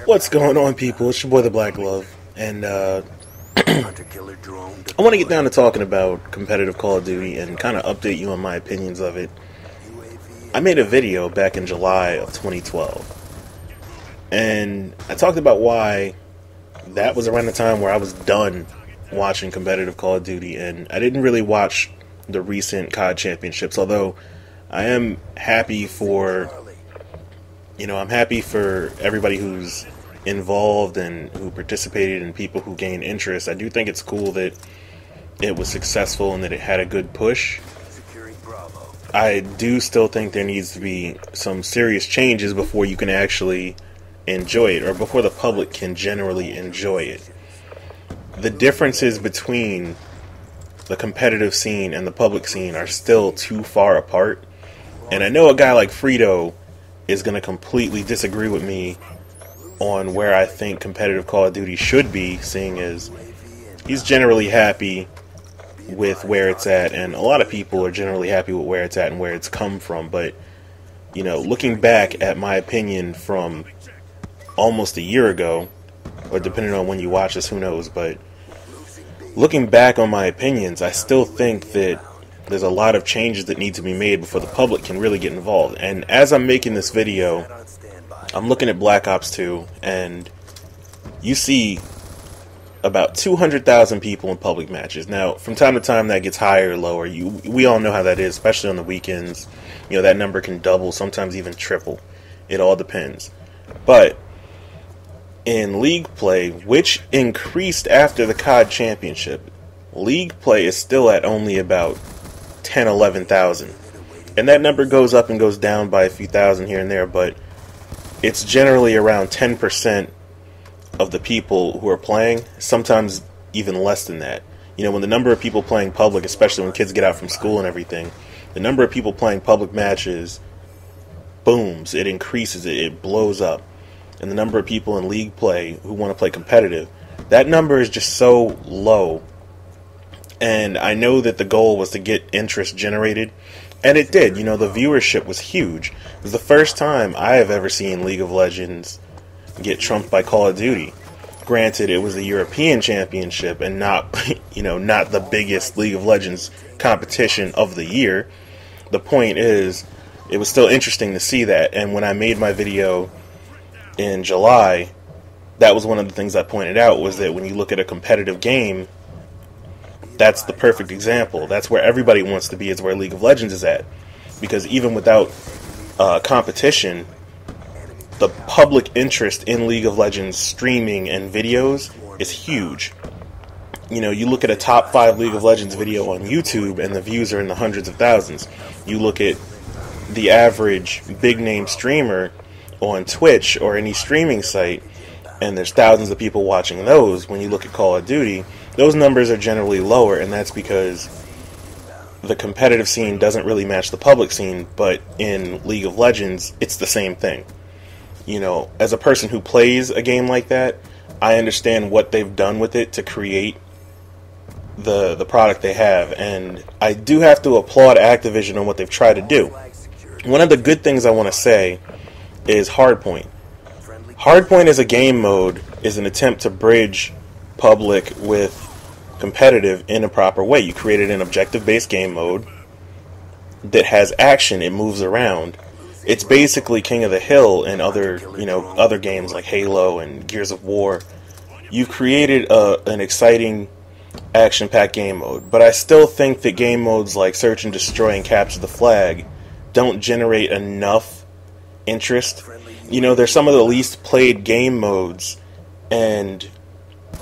What's going on, people? It's your boy, the Black Glove, and I want to get down to talking about competitive Call of Duty and kind of update you on my opinions of it. I made a video back in July of 2012, and I talked about why that was around the time where I was done watching competitive Call of Duty, and I didn't really watch the recent COD championships, although I am happy for, I'm happy for everybody who's involved and who participated and people who gained interest. I do think it's cool that it was successful and that it had a good push. I do still think there needs to be some serious changes before you can actually enjoy it, or before the public can generally enjoy it. The differences between the competitive scene and the public scene are still too far apart, and I know a guy like Frito is going to completely disagree with me on where I think competitive Call of Duty should be, seeing as he's generally happy with where it's at, and a lot of people are generally happy with where it's at and where it's come from. But, looking back at my opinion from almost a year ago, or depending on when you watch this, who knows, but looking back on my opinions, I still think that there's a lot of changes that need to be made before the public can really get involved. And as I'm making this video, I'm looking at Black Ops 2, and you see about 200,000 people in public matches. Now, from time to time, that gets higher or lower. We all know how that is, especially on the weekends. That number can double, sometimes even triple. It all depends. But in League play, which increased after the COD championship, League play is still at only about 10, 11,000. And that number goes up and goes down by a few thousand here and there, but it's generally around 10% of the people who are playing, sometimes even less than that. When the number of people playing public, especially when kids get out from school and everything, the number of people playing public matches booms, it increases, it blows up. And the number of people in League play who want to play competitive, that number is just so low. And I know that the goal was to get interest generated, and it did. The viewership was huge. It was the first time I have ever seen League of Legends get trumped by Call of Duty. Granted, it was the European Championship and not, not the biggest League of Legends competition of the year. The point is, it was still interesting to see that. And when I made my video in July, that was one of the things I pointed out, was that when you look at a competitive game, that's the perfect example. That's where everybody wants to be, is where League of Legends is at. Because even without competition, the public interest in League of Legends streaming and videos is huge. You look at a top 5 League of Legends video on YouTube and the views are in the hundreds of thousands. You look at the average big name streamer on Twitch or any streaming site, and there's thousands of people watching those. When you look at Call of Duty, those numbers are generally lower, and that's because the competitive scene doesn't really match the public scene. But in League of Legends, it's the same thing. As a person who plays a game like that, I understand what they've done with it to create the product they have, and I do have to applaud Activision on what they've tried to do. One of the good things I want to say is Hardpoint. Hardpoint as a game mode is an attempt to bridge public with competitive in a proper way. You created an objective-based game mode that has action. It moves around. It's basically King of the Hill and other games like Halo and Gears of War. You've created an exciting action-packed game mode, but I still think that game modes like Search and Destroy and Capture the Flag don't generate enough interest. They're some of the least played game modes, and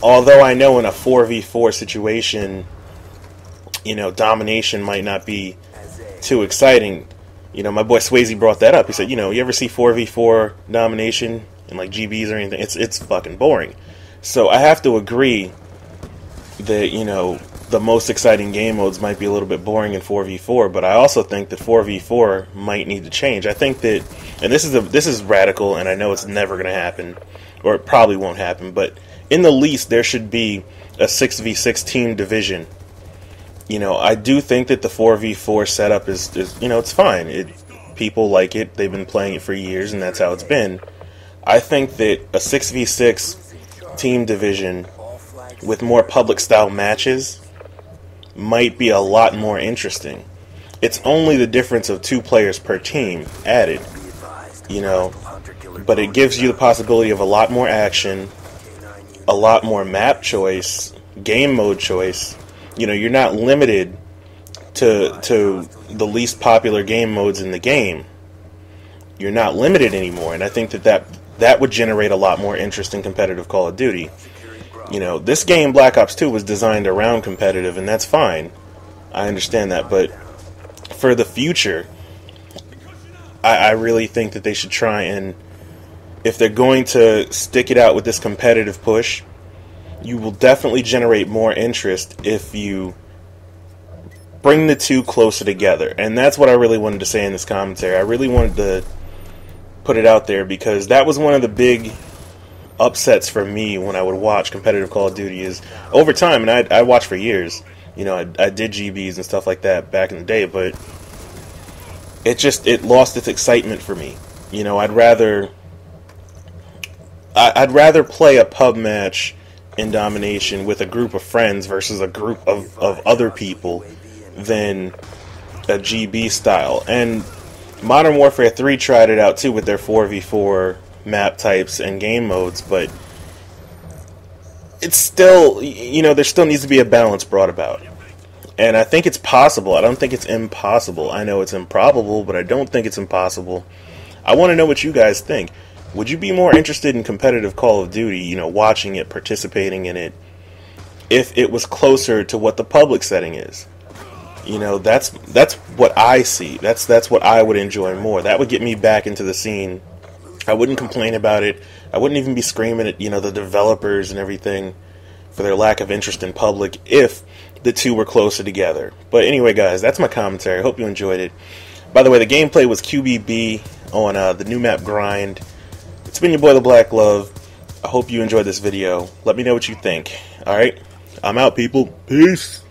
although I know in a 4v4 situation, domination might not be too exciting. My boy Swayze brought that up. He said, you ever see 4v4 domination in like GBs or anything? It's fucking boring. So I have to agree that, the most exciting game modes might be a little bit boring in 4v4, but I also think that 4v4 might need to change. I think that, and this is radical, and I know it's never going to happen, or it probably won't happen, but in the least there should be a 6v6 team division. I do think that the 4v4 setup is it's fine. People like it. They've been playing it for years, and that's how it's been. I think that a 6v6 team division with more public style matches might be a lot more interesting. It's only the difference of 2 players per team added, you know, but it gives you the possibility of a lot more action, a lot more map choice, game mode choice. You know, you're not limited to the least popular game modes in the game. You're not limited anymore, and I think that would generate a lot more interest in competitive Call of Duty. You know, this game, Black Ops 2, was designed around competitive, and that's fine. I understand that, but for the future, I really think that they should try and, if they're going to stick it out with this competitive push, you will definitely generate more interest if you bring the 2 closer together. And that's what I really wanted to say in this commentary. I really wanted to put it out there because that was one of the big upsets for me when I would watch competitive Call of Duty is over time, and I watched for years. You know, I did GBs and stuff like that back in the day, but it lost its excitement for me. You know, I'd rather play a pub match in domination with a group of friends versus a group of other people than a GB style. And Modern Warfare 3 tried it out too with their 4v4 map types and game modes, but it's still, you know, there still needs to be a balance brought about. And I think it's possible. I don't think it's impossible. I know it's improbable, but I don't think it's impossible. I want to know what you guys think. Would you be more interested in competitive Call of Duty, you know, watching it, participating in it, if it was closer to what the public setting is? You know, that's what I see. That's what I would enjoy more. That would get me back into the scene. I wouldn't complain about it. I wouldn't even be screaming at, you know, the developers and everything for their lack of interest in public if the 2 were closer together. But anyway, guys, that's my commentary. I hope you enjoyed it. By the way, the gameplay was QBB on the new map Grind. It's been your boy, The Black Glove. I hope you enjoyed this video. Let me know what you think. Alright? I'm out, people. Peace.